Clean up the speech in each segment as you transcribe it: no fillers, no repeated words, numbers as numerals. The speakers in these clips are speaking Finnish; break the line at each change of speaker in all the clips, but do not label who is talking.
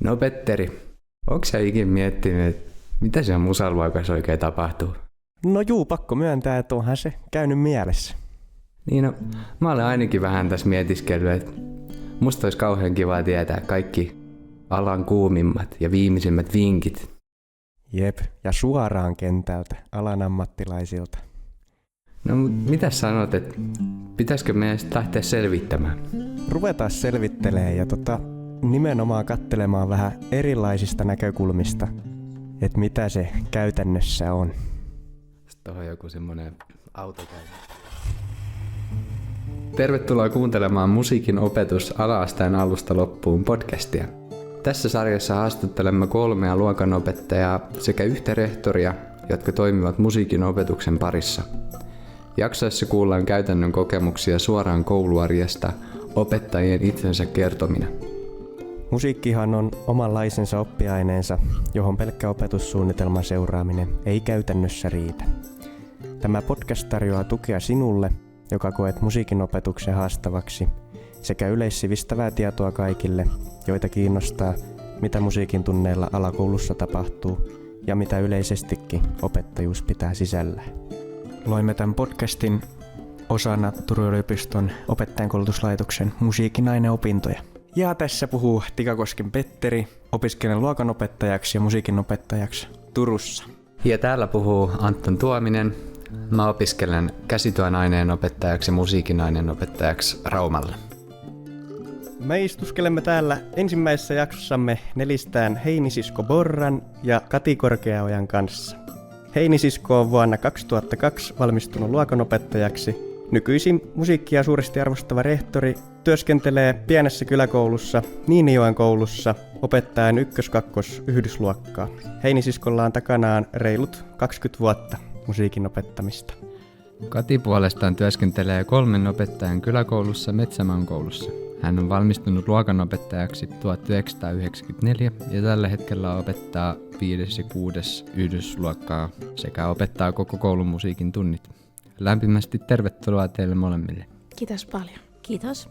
No Petteri, onko sä ikin miettinyt, että mitä siellä musaluokassa oikein tapahtuu?
No juu, pakko myöntää, että onhan se käynyt mielessä.
Niin no, mä olen ainakin vähän tässä mietiskellyt, että musta olisi kauhean kiva tietää kaikki alan kuumimmat ja viimeisimmät vinkit.
Jep, ja suoraan kentältä, alan ammattilaisilta.
No mitä sanot, että pitäisikö meidän sitten lähteä selvittämään?
Ruvetaan selvittelemään ja nimenomaan katselemaan vähän erilaisista näkökulmista, että mitä se käytännössä on.
Sitten on joku semmoinen autokäyttö. Tervetuloa kuuntelemaan Musiikin opetus ala-asteen alusta loppuun podcastia. Tässä sarjassa haastattelemme 3 luokanopettajaa sekä yhtä rehtoria, jotka toimivat musiikin opetuksen parissa. Jaksoissa kuullaan käytännön kokemuksia suoraan kouluarjesta, opettajien itsensä kertomina.
Musiikkihan on omanlaisensa oppiaineensa, johon pelkkä opetussuunnitelman seuraaminen ei käytännössä riitä. Tämä podcast tarjoaa tukea sinulle, joka koet musiikin opetuksen haastavaksi, sekä yleissivistävää tietoa kaikille, joita kiinnostaa, mitä musiikin tunneilla alakoulussa tapahtuu ja mitä yleisestikin opettajuus pitää sisällään. Loimme tämän podcastin osana Turun yliopiston opettajankoulutuslaitoksen musiikin aineopintoja. Ja tässä puhuu Tikakosken Petteri, opiskelen luokanopettajaksi ja musiikinopettajaksi Turussa.
Ja täällä puhuu Anton Tuominen. Mä opiskelen käsityön aineenopettajaksi ja musiikin aineenopettajaksi Raumalla.
Me istuskelemme täällä ensimmäisessä jaksossamme nelistään Heini-sisko Borran ja Kati Korkeaojan kanssa. Heini-sisko on vuonna 2002 valmistunut luokanopettajaksi. Nykyisin musiikkia suuresti arvostava rehtori työskentelee pienessä kyläkoulussa, Niinijoen koulussa, opettajan 1-2 yhdysluokkaa. Heini-siskolla on takanaan reilut 20 vuotta musiikin opettamista.
Kati puolestaan työskentelee 3 opettajan kyläkoulussa Metsämaan koulussa. Hän on valmistunut luokanopettajaksi 1994 ja tällä hetkellä opettaa 5. ja 6. yhdysluokkaa sekä opettaa koko koulun musiikin tunnit. Lämpimästi tervetuloa teille molemmille.
Kiitos paljon. Kiitos.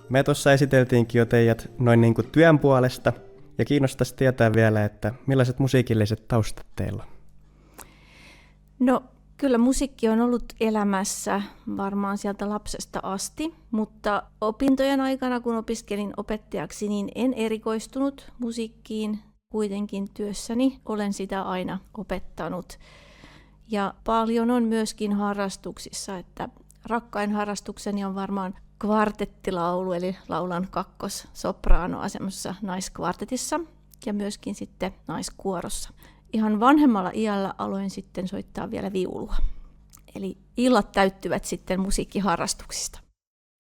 Me tuossa esiteltiinkin jo teidät noin niin kuin työn puolesta ja kiinnostaisi tietää vielä, että millaiset musiikilliset taustat teillä on?
No kyllä musiikki on ollut elämässä varmaan sieltä lapsesta asti, mutta opintojen aikana kun opiskelin opettajaksi, niin en erikoistunut musiikkiin. Kuitenkin työssäni olen sitä aina opettanut. Ja paljon on myöskin harrastuksissa, että rakkain harrastukseni on varmaan kvartettilaulu, eli laulan kakkossopraanoa semmoisessa naiskvartetissa ja myöskin sitten naiskuorossa. Ihan vanhemmalla iällä aloin sitten soittaa vielä viulua. Eli illat täyttyvät sitten musiikkiharrastuksista.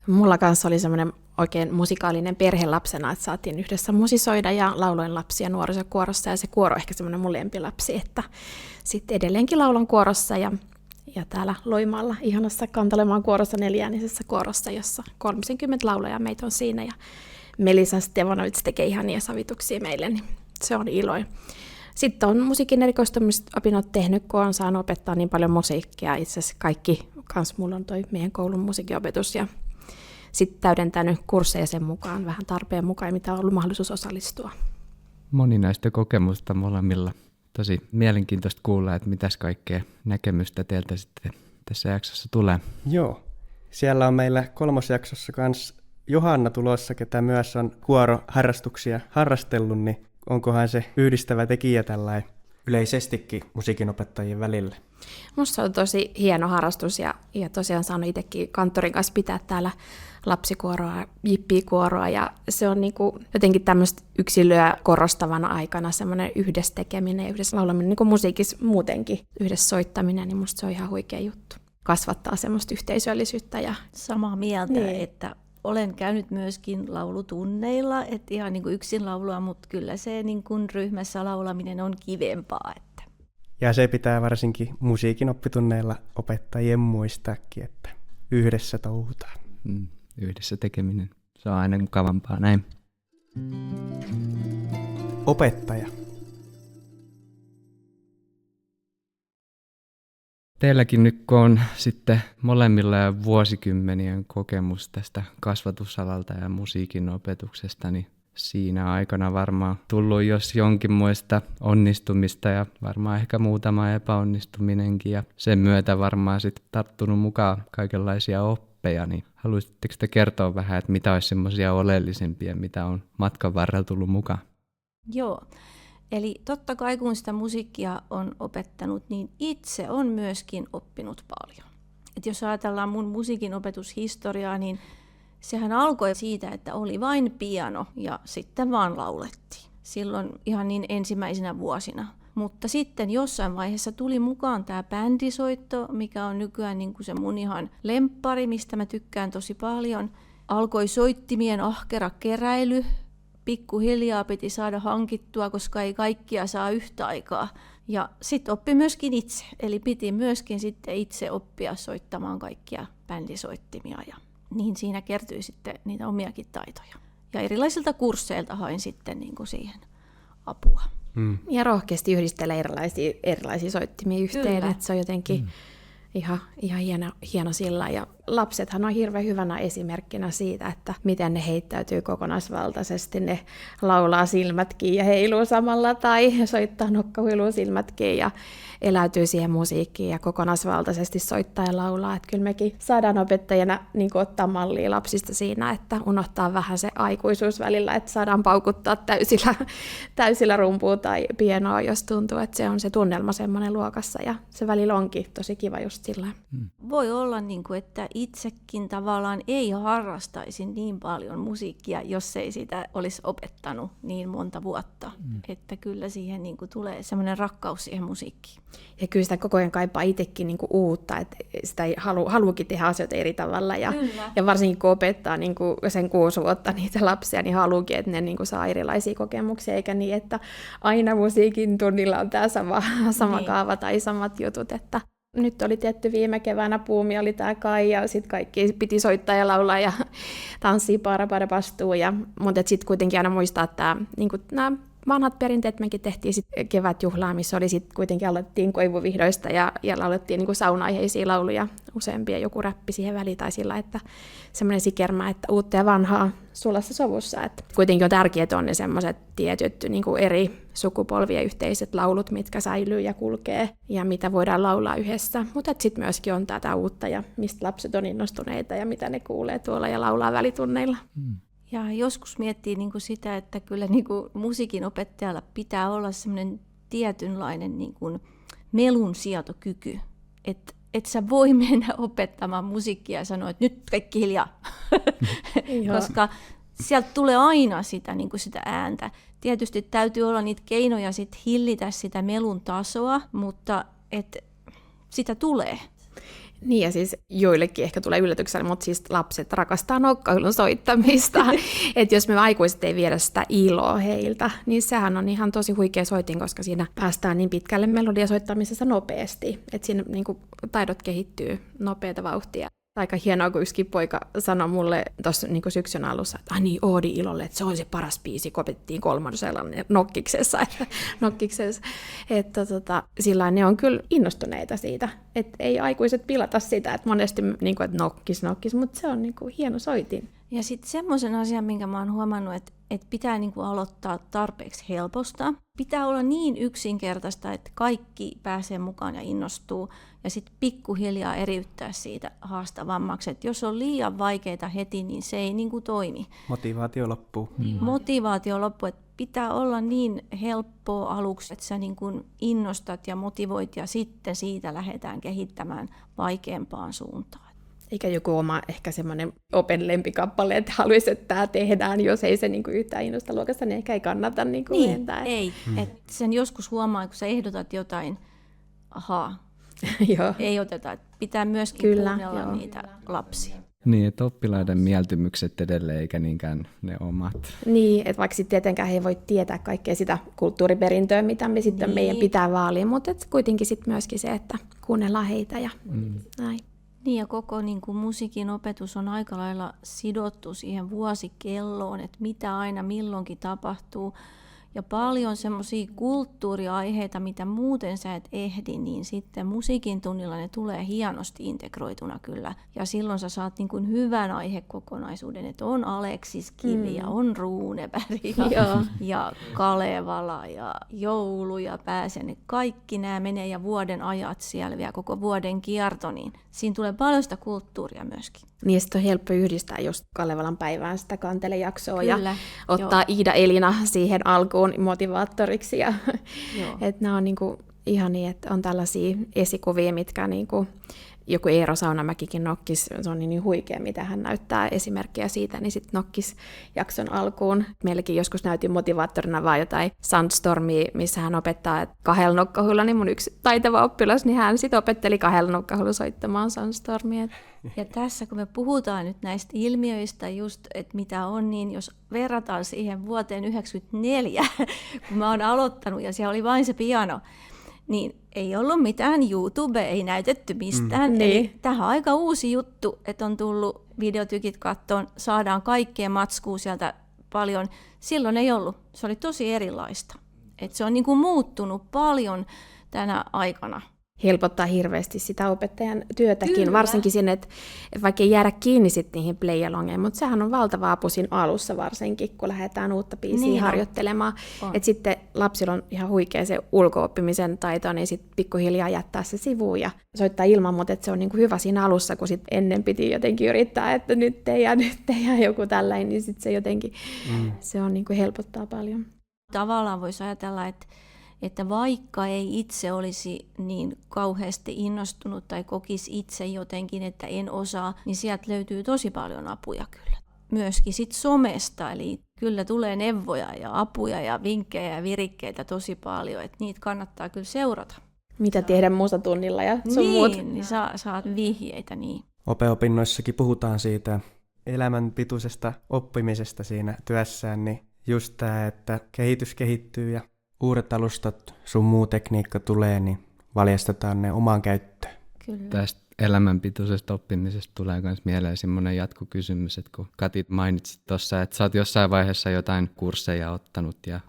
Mulla kanssa oli semmoinen oikein musikaalinen perhe lapsena, että saatiin yhdessä musisoida ja lauloin lapsia nuorisokuorossa ja se kuoro on ehkä semmoinen mun lempilapsi, että sitten edelleenkin laulan kuorossa ja täällä Loimaalla ihanassa Kantalemaan kuorossa 4-äänisessä kuorossa, jossa 30 laulajaa meitä on siinä ja Melisa Stevanovic tekee ihania savituksia meille, niin se on ilo. Sitten on musiikin erikoistumisopinnot tehnyt, kun on saanut opettaa niin paljon musiikkia. Itse asiassa kaikki, kans mulla on toi meidän koulun musiikinopetus ja sitten täydentänyt kursseja sen mukaan, vähän tarpeen mukaan, mitä on ollut mahdollisuus osallistua.
Moninaista kokemusta molemmilla. Tosi mielenkiintoista kuulla, että mitäs kaikkea näkemystä teiltä sitten tässä jaksossa tulee.
Joo, siellä on meillä 3. jaksossa kans Johanna tulossa, ketä myös on kuoroharrastuksia harrastellut, niin onkohan se yhdistävä tekijä tällainen yleisestikin musiikinopettajien välillä?
Musta on tosi hieno harrastus ja tosiaan saanut itsekin kanttorin kanssa pitää täällä lapsikuoroa, jippikuoroa ja se on niinku jotenkin tämmöistä yksilöä korostavana aikana semmoinen yhdessä tekeminen ja yhdessä laulaminen, niin kuin musiikissa muutenkin yhdessä soittaminen, niin musta se on ihan huikea juttu. Kasvattaa semmoista yhteisöllisyyttä. Ja
samaa mieltä, niin. Että olen käynyt myöskin laulutunneilla, että ihan niin kuin yksin laulua, mutta kyllä se niin kuin ryhmässä laulaminen on kivempaa. Että.
Ja se pitää varsinkin musiikin oppitunneilla opettajien muistaakin, että yhdessä touhutaan.
Yhdessä tekeminen, se on aina mukavampaa näin.
Opettaja.
Teilläkin nyt kun on sitten molemmilla vuosikymmenien kokemus tästä kasvatusalalta ja musiikin opetuksesta, niin siinä aikana varmaan tullut jos jonkinmoista onnistumista ja varmaan ehkä muutama epäonnistuminenkin ja sen myötä varmaan sitten tarttunut mukaan kaikenlaisia oppeja, niin haluaisitteko te kertoa vähän, että mitä olisi semmoisia oleellisimpia, mitä on matkan varrella tullut mukaan?
Joo, eli totta kai kun sitä musiikkia on opettanut, niin itse on myöskin oppinut paljon. Et jos ajatellaan mun musiikin opetushistoriaa, niin sehän alkoi siitä, että oli vain piano ja sitten vaan laulettiin. Silloin ihan niin ensimmäisinä vuosina. Mutta sitten jossain vaiheessa tuli mukaan tämä bändisoitto, mikä on nykyään niin kuin se mun ihan lemppari, mistä mä tykkään tosi paljon. Alkoi soittimien ahkera keräily. Pikkuhiljaa piti saada hankittua, koska ei kaikkia saa yhtä aikaa. Ja sitten oppi myöskin itse, eli piti myöskin sitten itse oppia soittamaan kaikkia bändisoittimia. Ja niin siinä kertyi sitten niitä omiakin taitoja. Ja erilaisilta kursseilta hain sitten niin kuin siihen apua.
Ja rohkeasti yhdistelee erilaisia soittimia yhteen,
Kyllä.
että se on jotenkin ihan hieno sillä. Ja lapsethan on hirveän hyvänä esimerkkinä siitä, että miten ne heittäytyy kokonaisvaltaisesti. Ne laulaa silmätkin ja heiluu samalla tai soittaa nokkahuilua silmätkin ja eläytyy siihen musiikkiin ja kokonaisvaltaisesti soittaa ja laulaa. Että kyllä mekin saadaan opettajana niin kuin ottaa mallia lapsista siinä, että unohtaa vähän se aikuisuus välillä, että saadaan paukuttaa täysillä rumpua tai pienoa, jos tuntuu, että se on se tunnelma semmoinen luokassa ja se välillä onkin tosi kiva just sillä.
Voi olla, niin kuin, että itsekin tavallaan ei harrastaisi niin paljon musiikkia, jos ei sitä olisi opettanut niin monta vuotta. Että kyllä siihen niin kuin tulee semmoinen rakkaus siihen musiikkiin.
Ja kyllä sitä koko ajan kaipaa itsekin niin kuin uutta, että sitä ei haluakin tehdä asioita eri tavalla. Ja varsinkin kun opettaa niin kuin sen 6 vuotta niitä lapsia, niin haluakin, että ne niin kuin saa erilaisia kokemuksia, eikä niin, että aina musiikin tunnilla on tämä sama kaava tai samat jutut. Että nyt oli tietty viime keväänä buumi, oli tämä Kai, ja sitten kaikki piti soittaa ja laulaa ja tanssia para pastuu. Mutta sitten kuitenkin aina muistaa, että niin nämä vanhat perinteet mekin tehtiin sitten kevätjuhlaa, missä oli sitten kuitenkin aloitettiin koivuvihdoista ja laulettiin niin sauna-aiheisia lauluja useampia, joku räppi siihen väliin tai sillä, että semmoinen sikermä, että uutta ja vanhaa sulassa sovussa. Että kuitenkin on tärkeää, että on ne semmoiset tietyt niin eri sukupolvien yhteiset laulut, mitkä säilyy ja kulkee ja mitä voidaan laulaa yhdessä. Mutta sitten myöskin on tätä uutta ja mistä lapset on innostuneita ja mitä ne kuulee tuolla ja laulaa välitunneilla.
Ja joskus miettii niin kuin sitä, että kyllä niin kuin musiikin opettajalla pitää olla semmoinen tietynlainen niin kuin melun sietokyky. Että et sä voi mennä opettamaan musiikkia ja sanoa, että nyt kaikki hiljaa. Koska sieltä tulee aina sitä, niin kuin sitä ääntä. Tietysti täytyy olla niitä keinoja sit hillitä sitä melun tasoa, mutta sitä tulee.
Niin ja siis joillekin ehkä tulee yllätyksellä, mutta siis lapset rakastaa nokkahuilun soittamista. Että jos me aikuiset ei viedä sitä iloa heiltä, niin sehän on ihan tosi huikea soitin, koska siinä päästään niin pitkälle melodiasoittamisessa nopeasti. Että siinä niin kuin taidot kehittyy nopeata vauhtia. Aika hienoa, kun yksikin poika sanoi mulle tuossa niin syksyn alussa, että Oodi ilolle, että se on se paras biisi, kun opettiin 3. nokkiksessa. Että sillä ne on kyllä innostuneita siitä, että ei aikuiset pilata sitä, että monesti niin kuin, että nokkis, mutta se on niin kuin hieno soitin.
Ja sitten semmoisen asian, minkä mä oon huomannut, että pitää niinku aloittaa tarpeeksi helposta. Pitää olla niin yksinkertaista, että kaikki pääsee mukaan ja innostuu. Ja sitten pikkuhiljaa eriyttää siitä haastavammaksi. Et jos on liian vaikeita heti, niin se ei niinku toimi.
Motivaatio loppuu.
Motivaatio loppuu. Et pitää olla niin helppoa aluksi, että sä niinku innostat ja motivoit ja sitten siitä lähdetään kehittämään vaikeampaan suuntaan.
Eikä joku oma ehkä semmoinen open lempikappale, että haluaisi, että tämä tehdään, jos ei se niinku yhtään innosta luokassa, niin ehkä ei kannata niinku lentää.
Ei. Et sen joskus huomaa, kun sä ehdotat jotain, ei oteta. Et pitää myöskin kuunnella niitä lapsia.
Niin, että oppilaiden mieltymykset edelleen, eikä niinkään ne omat.
Niin, että vaikka sitten tietenkään he ei voi tietää kaikkea sitä kulttuuriperintöä, mitä me sitten meidän pitää vaalia, mutta kuitenkin sitten myöskin se, että kuunnellaan heitä ja näin.
Niin ja koko niin kuin musiikin opetus on aika lailla sidottu siihen vuosikelloon, että mitä aina milloinkin tapahtuu. ja paljon semmoisia kulttuuriaiheita, mitä muuten sä et ehdi, niin sitten musiikin tunnilla ne tulee hienosti integroituna kyllä. Ja silloin sä saat niin kuin hyvän aihekokonaisuuden, että on Aleksis Kivi ja on Runeberg ja Kalevala ja joulu ja Pääsene. Kaikki nämä menee ja vuoden ajat siellä vielä koko vuoden kierto, niin siinä tulee paljon sitä kulttuuria myöskin.
Niin sitten on helppo yhdistää just Kalevalan päivään sitä kantelejaksoa ja ottaa Iida Elina siihen alkuun motivaattoriksi. Että nämä on niinku ihan niin, että on tällaisia esikuvia, mitkä niinku, joku Eero Saunamäkikin nokkis, se on niin huikea, mitä hän näyttää esimerkkejä siitä, niin sitten nokkis jakson alkuun. Meilläkin joskus näytin motivaattorina vaan jotain Sandstormia, missä hän opettaa, että 2 nokkahuilla, niin mun yksi taitava oppilas, niin hän sitten opetteli 2 nokkahuilla soittamaan Sandstormia.
Ja tässä kun me puhutaan nyt näistä ilmiöistä just, että mitä on, niin jos verrataan siihen vuoteen 1994, kun mä oon aloittanut ja siellä oli vain se piano, niin ei ollut mitään YouTube, ei näytetty mistään. Eli tähän on aika uusi juttu, että on tullut videotykit kattoon, saadaan kaikkea matskua sieltä paljon. Silloin ei ollut, se oli tosi erilaista. Et se on niin kuin muuttunut paljon tänä aikana.
Helpottaa hirveästi sitä opettajan työtäkin, kyllä. Varsinkin sinne, että vaikka ei jäädä kiinni sitten niihin play-alongeihin, mutta sehän on valtava apu siinä alussa varsinkin, kun lähdetään uutta biisiä harjoittelemaan. Että sitten lapsilla on ihan huikea se ulko-oppimisen taito, niin sitten pikkuhiljaa jättää se sivuun ja soittaa ilman, mutta että se on niinku hyvä siinä alussa, kun sitten ennen piti jotenkin yrittää, että nyt ei joku tällainen, niin sitten se jotenkin, se on niinku helpottaa paljon.
Tavallaan voisi ajatella, että vaikka ei itse olisi niin kauheasti innostunut tai kokisi itse jotenkin, että en osaa, niin sieltä löytyy tosi paljon apuja kyllä. Myöskin sit somesta, eli kyllä tulee neuvoja ja apuja ja vinkkejä ja virikkeitä tosi paljon, että niitä kannattaa kyllä seurata.
Mitä tehdä musatunnilla ja sun muut.
Niin saat vihjeitä, niin.
Opeopinnoissakin puhutaan siitä elämänpituisesta oppimisesta siinä työssään, niin just tämä, että kehitys kehittyy ja uudet alustat, sun muu tekniikka tulee, niin valjastetaan ne omaan käyttöön.
Kyllä.
Tästä elämänpituisesta oppimisesta tulee myös mieleen semmoinen jatkokysymys, että kun Kati mainitsit tuossa, että sä oot jossain vaiheessa jotain kursseja ottanut ja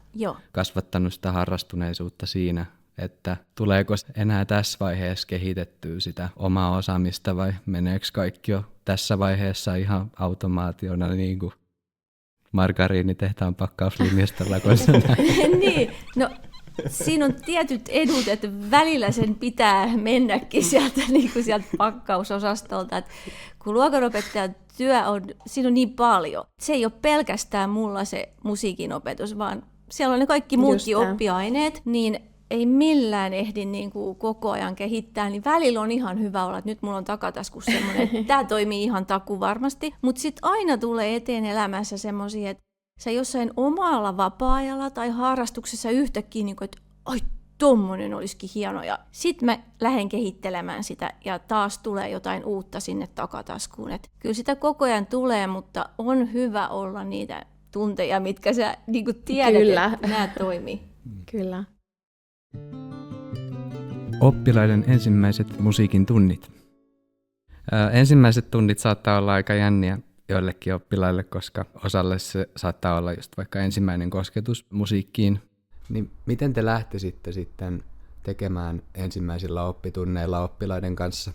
kasvattanut sitä harrastuneisuutta siinä, että tuleeko enää tässä vaiheessa kehitettyä sitä omaa osaamista vai meneekö kaikki jo tässä vaiheessa ihan automaationa niin kuin margariinitehtaan pakkauslinjasta lakossa?
Niin, no siinä on tietyt edut, että välillä sen pitää mennäkin sieltä pakkausosastolta. Että kun luokanopettajan työ on, siinä on niin paljon. Se ei ole pelkästään mulla se musiikin opetus, vaan siellä on ne kaikki muutkin oppiaineet, niin ei millään ehdi niin kuin koko ajan kehittää, niin välillä on ihan hyvä olla, että nyt mulla on takataskussa semmoinen, että tämä toimii ihan takuvarmasti. Mutta sitten aina tulee eteen elämässä semmoisia, että sä jossain omalla vapaa-ajalla tai harrastuksessa yhtäkkiä, niin kuin, että ai tommonen olisikin hieno. Ja sitten mä lähden kehittelemään sitä ja taas tulee jotain uutta sinne takataskuun. Et kyllä sitä koko ajan tulee, mutta on hyvä olla niitä tunteja, mitkä sä niin kuin tiedät, että nämä toimii.
Kyllä.
Oppilaiden ensimmäiset musiikin tunnit. Ensimmäiset tunnit saattaa olla aika jänniä joillekin oppilaille, koska osalle se saattaa olla just vaikka ensimmäinen kosketus musiikkiin. Niin miten te lähtisitte sitten tekemään ensimmäisillä oppitunneilla oppilaiden kanssa?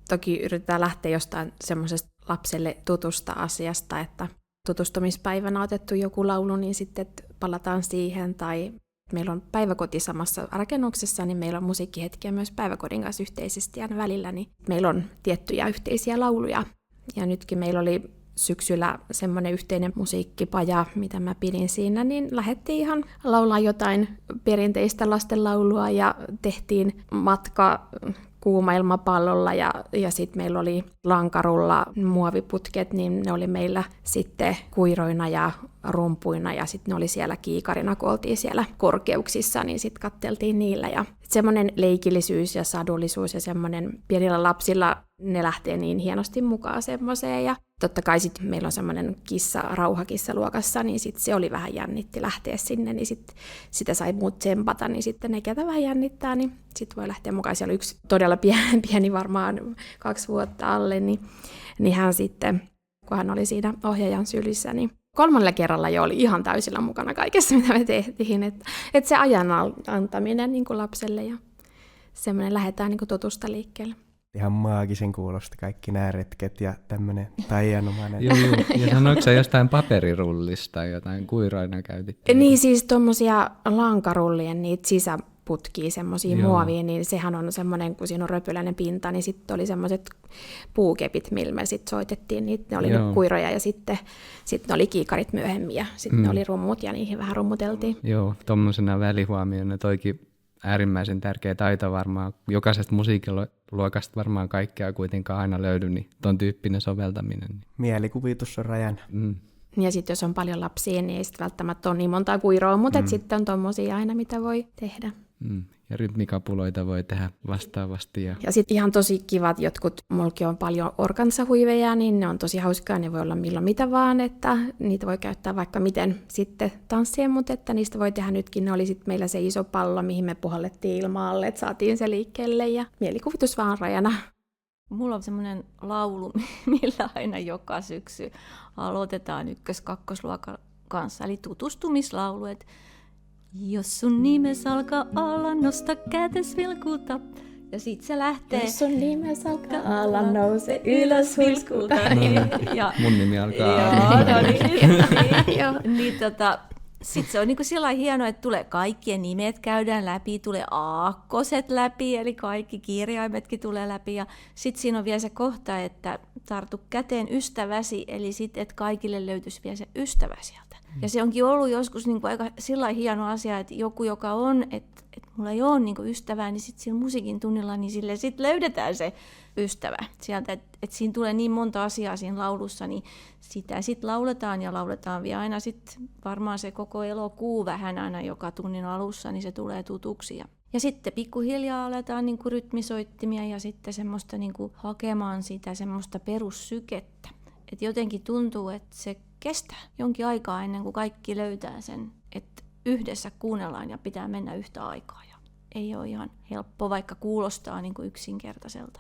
Toki yritetään lähteä jostain semmoisesta lapselle tutusta asiasta, että tutustumispäivänä otettu joku laulu, niin sitten palataan siihen, tai meillä on päiväkoti samassa rakennuksessa, niin meillä on musiikkihetkiä myös päiväkodin kanssa yhteisesti aina välillä, niin meillä on tiettyjä yhteisiä lauluja. Ja nytkin meillä oli syksyllä semmoinen yhteinen musiikkipaja, mitä mä pidin siinä, niin lähdettiin ihan laulaa jotain perinteistä lastenlaulua ja tehtiin matka kuuma-ilmapallolla ja sitten meillä oli lankarulla muoviputket, niin ne oli meillä sitten kuiroina ja rumpuina ja sitten ne oli siellä kiikarina, kun oltiin siellä korkeuksissa, niin sitten katteltiin niillä. Ja semmoinen leikillisyys ja sadullisuus ja semmoinen pienillä lapsilla, ne lähtee niin hienosti mukaan semmoiseen. Ja totta kai sitten meillä on semmoinen rauhakissa luokassa, niin sitten se oli vähän jännitti lähteä sinne, niin sitten sitä sai muut tsempata, niin sitten ne, ketä vähän jännittää, niin sitten voi lähteä mukaan. Siellä oli yksi todella pieni varmaan 2 vuotta alle, niin hän sitten, kun hän oli siinä ohjaajan sylissä, niin 3. kerralla jo oli ihan täysillä mukana kaikessa, mitä me tehtiin. Että se ajan antaminen niin kuin lapselle ja semmoinen lähdetään niin kuin totusta liikkeelle.
Ihan maagisen kuulosta kaikki nämä retket ja tämmöinen taianomainen.
Joo. Ja sanoiko sä jostain paperirullista tai jotain kuiroina käytit?
Niin siis tuommoisia lankarullien niitä sisäputkia, semmoisia muovia, niin sehän on semmoinen, kun siinä on röpyläinen pinta, niin sitten oli semmoiset puukepit, millä me sitten soitettiin. Ne oli kuiroja ja sitten ne oli kiikarit myöhemmin ja sitten ne oli rummut ja niihin vähän rummuteltiin.
Joo, tuommoisena välihuomioina toikin äärimmäisen tärkeä taito varmaan. Jokaisesta musiikkiluokasta varmaan kaikkea kuitenkaan aina löydy, niin ton tyyppinen soveltaminen.
Mielikuvitus on rajana.
Ja sitten jos on paljon lapsia, niin ei sitten välttämättä ole niin montaa kuiroa, mutta sitten on tommosia aina, mitä voi tehdä.
Ja rytmikapuloita voi tehdä vastaavasti.
Ja sitten ihan tosi kivat, jotkut, mullakin on paljon organsahuiveja, niin ne on tosi hauskaa, ne voi olla milloin mitä vaan, että niitä voi käyttää vaikka miten sitten tanssien, mutta että niistä voi tehdä nytkin. Ne oli sitten meillä se iso pallo, mihin me puhallettiin ilmaalle, että saatiin se liikkeelle ja mielikuvitus vaan rajana.
Mulla on semmoinen laulu, millä aina joka syksy aloitetaan 1-2-luokan kanssa, eli tutustumislaulu, että jos sun nimes alkaa alla, nosta kätes vilkuta. Ja sit se lähtee.
Jos sun nimes alkaa alla, nouse ylös huiskuta.
Mun nimi alkaa
Sitten se on niinku sillä hienoa, että tulee kaikkien nimet käydään läpi, tulee aakkoset läpi, eli kaikki kirjaimetkin tulee läpi. Ja sitten siinä on vielä se kohta, että tartu käteen ystäväsi, eli sitten, että kaikille löytyisi vielä se ystävä sieltä. Ja se onkin ollut joskus niinku aika sillä hieno asia, että joku, joka on, että mulla ei ole niinku ystävää, niin sitten siinä musiikin tunnilla, niin sille sitten löydetään se ystävä sieltä. Että siinä tulee niin monta asiaa siinä laulussa, niin sitä sitten lauletaan vielä aina sitten varmaan se koko elokuu vähän aina joka tunnin alussa, niin se tulee tutuksi. Ja sitten pikkuhiljaa aletaan niinku rytmisoittimia ja sitten semmoista niinku hakemaan sitä semmoista perussykettä. Että jotenkin tuntuu, että se kestää jonkin aikaa ennen kuin kaikki löytää sen, että yhdessä kuunnellaan ja pitää mennä yhtä aikaa. Ja ei ole ihan helppo, vaikka kuulostaa niin kuin yksinkertaiselta.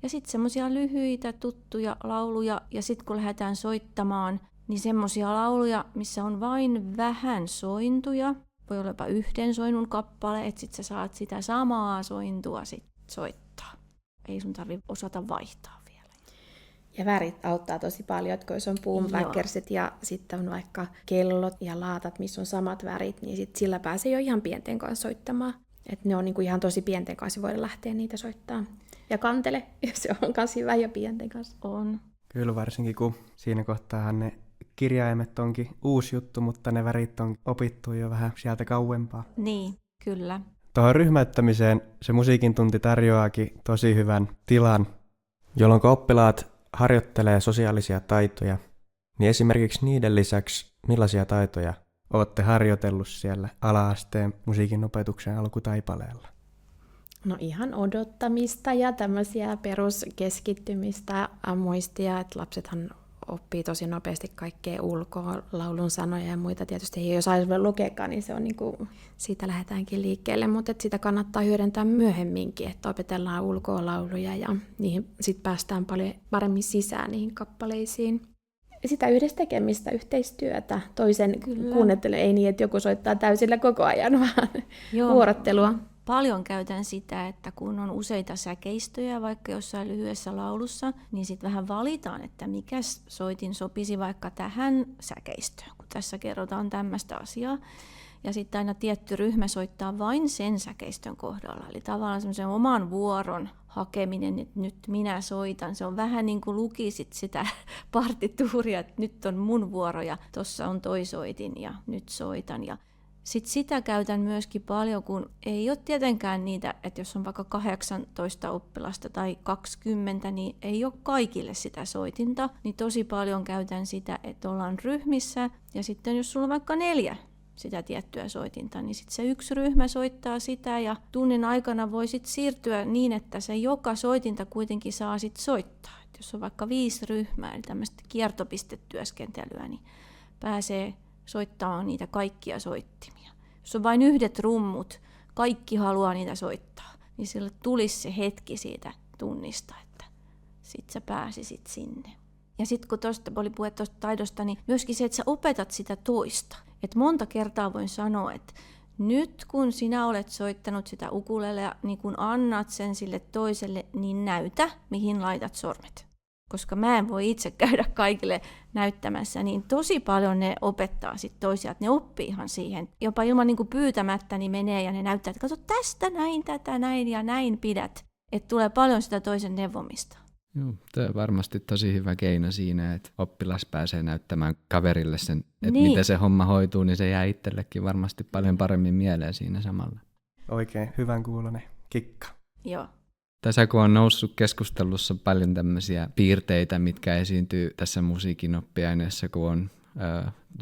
Ja sitten semmoisia lyhyitä, tuttuja lauluja, ja sitten kun lähdetään soittamaan, niin semmoisia lauluja, missä on vain vähän sointuja. Voi olla jopa yhden soinnun kappale, että sitten sä saat sitä samaa sointua sit soittaa. Ei sun tarvitse osata vaihtaa.
Ja värit auttaa tosi paljon, että jos on boomwackersit ja sitten on vaikka kellot ja laatat, missä on samat värit, niin sit sillä pääsee jo ihan pienten kanssa soittamaan. Että ne on niinku ihan tosi pienten kanssa, voida lähteä niitä soittamaan. Ja kantele, se on myös hyvä jo pienten kanssa.
On.
Kyllä varsinkin, kun siinä kohtaahan ne kirjaimet onkin uusi juttu, mutta ne värit on opittu jo vähän sieltä kauempaa.
Niin, kyllä.
Tuohon ryhmäyttämiseen se musiikin tunti tarjoaakin tosi hyvän tilan, jolloin oppilaat harjoittelee sosiaalisia taitoja, niin esimerkiksi niiden lisäksi millaisia taitoja olette harjoitellut siellä ala-asteen musiikin opetuksen alkutaipaleella?
No ihan odottamista ja tämmöisiä peruskeskittymistä, muistia, että lapsethan oppii tosi nopeasti kaikkea ulkoa, laulun sanoja ja muita. Tietysti jos ei lukeekaan, niin se on niinku, siitä lähdetäänkin liikkeelle, mutta sitä kannattaa hyödyntää myöhemminkin, että opetellaan ulkoa lauluja ja niihin sit päästään paljon paremmin sisään niihin kappaleisiin. Sitä yhdessä tekemistä, yhteistyötä, toisen kuunneltelua, ei niin, että joku soittaa täysillä koko ajan, vaan vuorottelua.
Paljon käytän sitä, että kun on useita säkeistöjä vaikka jossain lyhyessä laulussa, niin sitten vähän valitaan, että mikä soitin sopisi vaikka tähän säkeistöön, kun tässä kerrotaan tämmöistä asiaa. Ja sitten aina tietty ryhmä soittaa vain sen säkeistön kohdalla. Eli tavallaan semmoisen oman vuoron hakeminen, että nyt minä soitan. Se on vähän niin kuin lukisit sitä partituuria, että nyt on mun vuoro ja tuossa on toi soitin ja nyt soitan. Ja sitten sitä käytän myöskin paljon, kun ei ole tietenkään niitä, että jos on vaikka 18 oppilasta tai 20, niin ei ole kaikille sitä soitinta. Niin tosi paljon käytän sitä, että ollaan ryhmissä ja sitten jos sulla on vaikka 4 sitä tiettyä soitinta, niin sitten se yksi ryhmä soittaa sitä ja tunnin aikana voi sitten siirtyä niin, että se joka soitinta kuitenkin saa sitten soittaa. Et jos on vaikka 5 ryhmää, eli tämmöistä kiertopistetyöskentelyä, niin pääsee soittamaan niitä kaikkia soittimia. Jos on vain 1 rummut, kaikki haluaa niitä soittaa, niin sille tulisi se hetki siitä tunnista, että sitten sä pääsisit sinne. Ja sitten kun tuosta oli puhe tuosta taidosta, niin myöskin se, että sä opetat sitä toista. Et monta kertaa voin sanoa, että nyt kun sinä olet soittanut sitä ukulelea, niin kun annat sen sille toiselle, niin näytä, mihin laitat sormet. Koska mä en voi itse käydä kaikille näyttämässä, niin tosi paljon ne opettaa sitten toisia, että ne oppii ihan siihen. Jopa ilman niin kuin pyytämättä niin menee ja ne näyttää, että katso tästä näin, tätä näin ja näin pidät. Että tulee paljon sitä toisen neuvomista.
Joo, tämä on varmasti tosi hyvä keino siinä, että oppilas pääsee näyttämään kaverille sen, että
niin.
miten se homma hoituu, niin se jää itsellekin varmasti paljon paremmin mieleen siinä samalla.
Oikein hyvän kuulonen kikka.
Joo.
Tässä kun on noussut keskustelussa paljon tämmöisiä piirteitä, mitkä esiintyy tässä musiikin oppiaineessa, kun on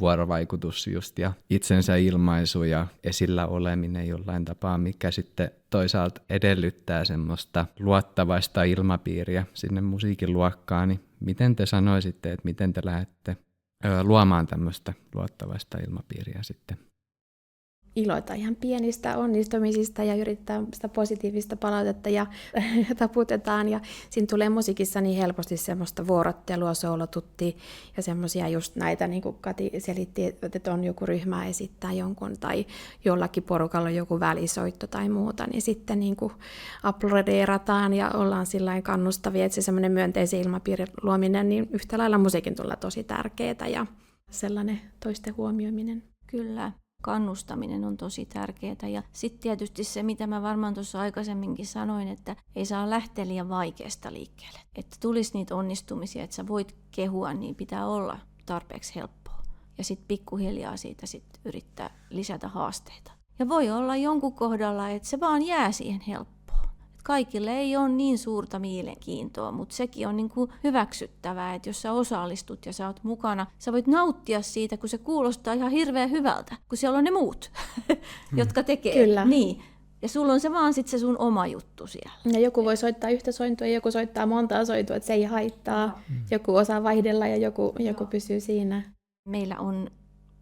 vuorovaikutus just ja itsensä ilmaisu ja esillä oleminen jollain tapaa, mikä sitten toisaalta edellyttää semmoista luottavaista ilmapiiriä sinne musiikin luokkaan, niin miten te sanoisitte, että miten te lähdette luomaan tämmöistä luottavaista ilmapiiriä sitten?
Iloita ihan pienistä onnistumisista ja yrittää sitä positiivista palautetta ja taputetaan. Ja siinä tulee musiikissa niin helposti semmoista vuorottelua, soolotuttia ja semmoisia just näitä, niin kuin Kati selitti, että on joku ryhmä esittää jonkun tai jollakin porukalla on joku välisoitto tai muuta, niin sitten niin kuin aplodeerataan ja ollaan sillain kannustavia, että se semmoinen myönteisen ilmapiirin luominen, niin yhtä lailla musiikin tulee tosi tärkeää ja sellainen toisten huomioiminen.
Kyllä. Kannustaminen on tosi tärkeää ja sitten tietysti se, mitä mä varmaan tuossa aikaisemminkin sanoin, että ei saa lähteä liian vaikeasta liikkeelle. Että tulisi niitä onnistumisia, että sä voit kehua, niin pitää olla tarpeeksi helppoa. Ja sitten pikkuhiljaa siitä sit yrittää lisätä haasteita. Ja voi olla jonkun kohdalla, että se vaan jää siihen helppoon. Kaikille ei ole niin suurta mielenkiintoa, mutta sekin on niin kuin hyväksyttävää, että jos sä osallistut ja sä oot mukana, sä voit nauttia siitä, kun se kuulostaa ihan hirveän hyvältä, kun siellä on ne muut, jotka tekee.
Kyllä.
Niin. Ja sulla on se vaan sitten se sun oma juttu siellä.
Ja joku voi soittaa yhtä sointua ja joku soittaa montaa sointua, että se ei haittaa. Joku osaa vaihdella ja joku pysyy siinä.
Meillä on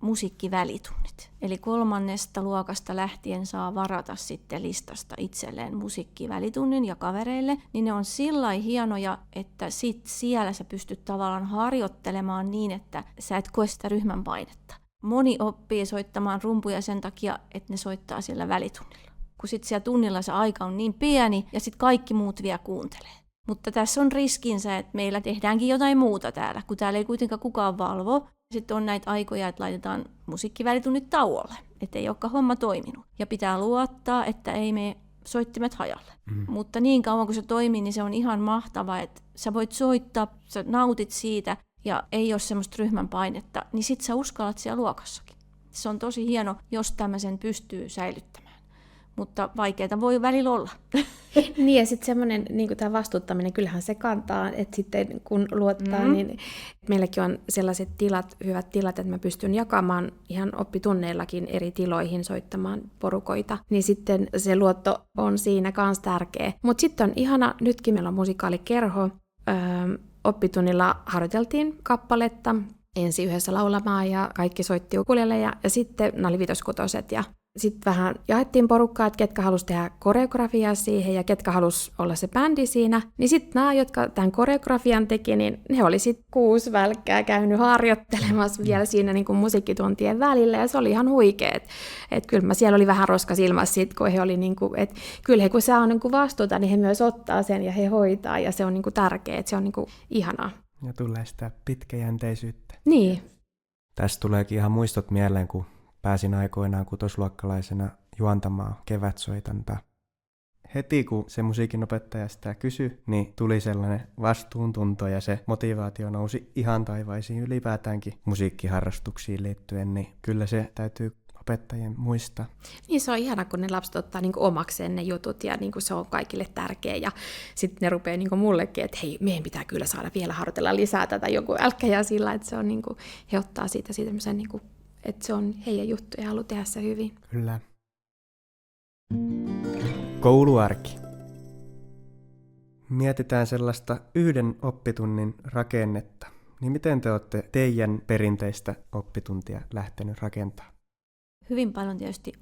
musiikkivälitunnit. Eli 3. luokasta lähtien saa varata sitten listasta itselleen musiikkivälitunnin ja kavereille, niin ne on sillain hienoja, että sit siellä sä pystyt tavallaan harjoittelemaan niin, että sä et koe sitä ryhmän painetta. Moni oppii soittamaan rumpuja sen takia, että ne soittaa siellä välitunnilla. Kun sit siellä tunnilla se aika on niin pieni ja sit kaikki muut vielä kuuntelee. Mutta tässä on riskinsä, että meillä tehdäänkin jotain muuta täällä, kun täällä ei kuitenkaan kukaan valvo. Sitten on näitä aikoja, että laitetaan musiikkivälitunnit tauolle, ettei olekaan homma toiminut. Ja pitää luottaa, että ei mene soittimet hajalle. Mutta niin kauan kun se toimii, niin se on ihan mahtavaa, että sä voit soittaa, sä nautit siitä ja ei ole semmoista ryhmän painetta, niin sit sä uskallat siellä luokassakin. Se on tosi hieno, jos tämmöisen pystyy säilyttämään. Mutta vaikeaa voi välillä olla.
Niin ja sitten semmoinen niin tämä vastuuttaminen, kyllähän se kantaa, että sitten kun luottaa, niin meilläkin on sellaiset tilat, hyvät tilat, että mä pystyn jakamaan ihan oppitunneillakin eri tiloihin soittamaan porukoita, niin sitten se luotto on siinä kans tärkeä. Mutta sitten on ihana, nytkin meillä on musikaalikerho, oppitunnilla harjoiteltiin kappaletta, ensin yhdessä laulamaan ja kaikki soitti ukulele ja sitten nämä oli 5-6 ja sitten vähän jaettiin porukkaa, että ketkä halusi tehdä koreografiaa siihen ja ketkä halusi olla se bändi siinä. Niin sitten nämä, jotka tämän koreografian teki, niin ne oli sitten 6 välkkää käynyt harjoittelemassa vielä siinä niin kuin musiikkituntien välillä. Ja se oli ihan huikea. Että kyllä siellä oli vähän roska silmässä sit, kun he oli niin kuin, että kyllä he kun saa niin kuin vastuuta, niin he myös ottaa sen ja he hoitaa. Ja se on niin kuin tärkeää, että se on niin kuin ihanaa.
Ja tulee sitä pitkäjänteisyyttä.
Niin.
Tästä tuleekin ihan muistot mieleen, kun pääsin aikoinaan kutosluokkalaisena juontamaan kevätsoitantaa. Heti kun se musiikinopettaja sitä kysyi, niin tuli sellainen vastuuntunto ja se motivaatio nousi ihan taivaisiin ylipäätäänkin musiikkiharrastuksiin liittyen, niin kyllä se täytyy opettajien muistaa.
Niin se on ihana, kun ne lapset ottaa niin kuin omakseen ne jutut ja niin kuin se on kaikille tärkeä ja sitten ne rupeaa niin kuin mullekin, että hei, meidän pitää kyllä saada vielä harjoitella lisää tätä joku älkkäjä sillä, että se on niin kuin, he ottaa siitä semmoisen niin kuin että se on heidän juttu ja haluaa tehdä se hyvin.
Kyllä. Kouluarki. Mietitään sellaista yhden oppitunnin rakennetta. Niin miten te olette teidän perinteistä oppituntia lähtenyt rakentamaan?
Hyvin paljon tietysti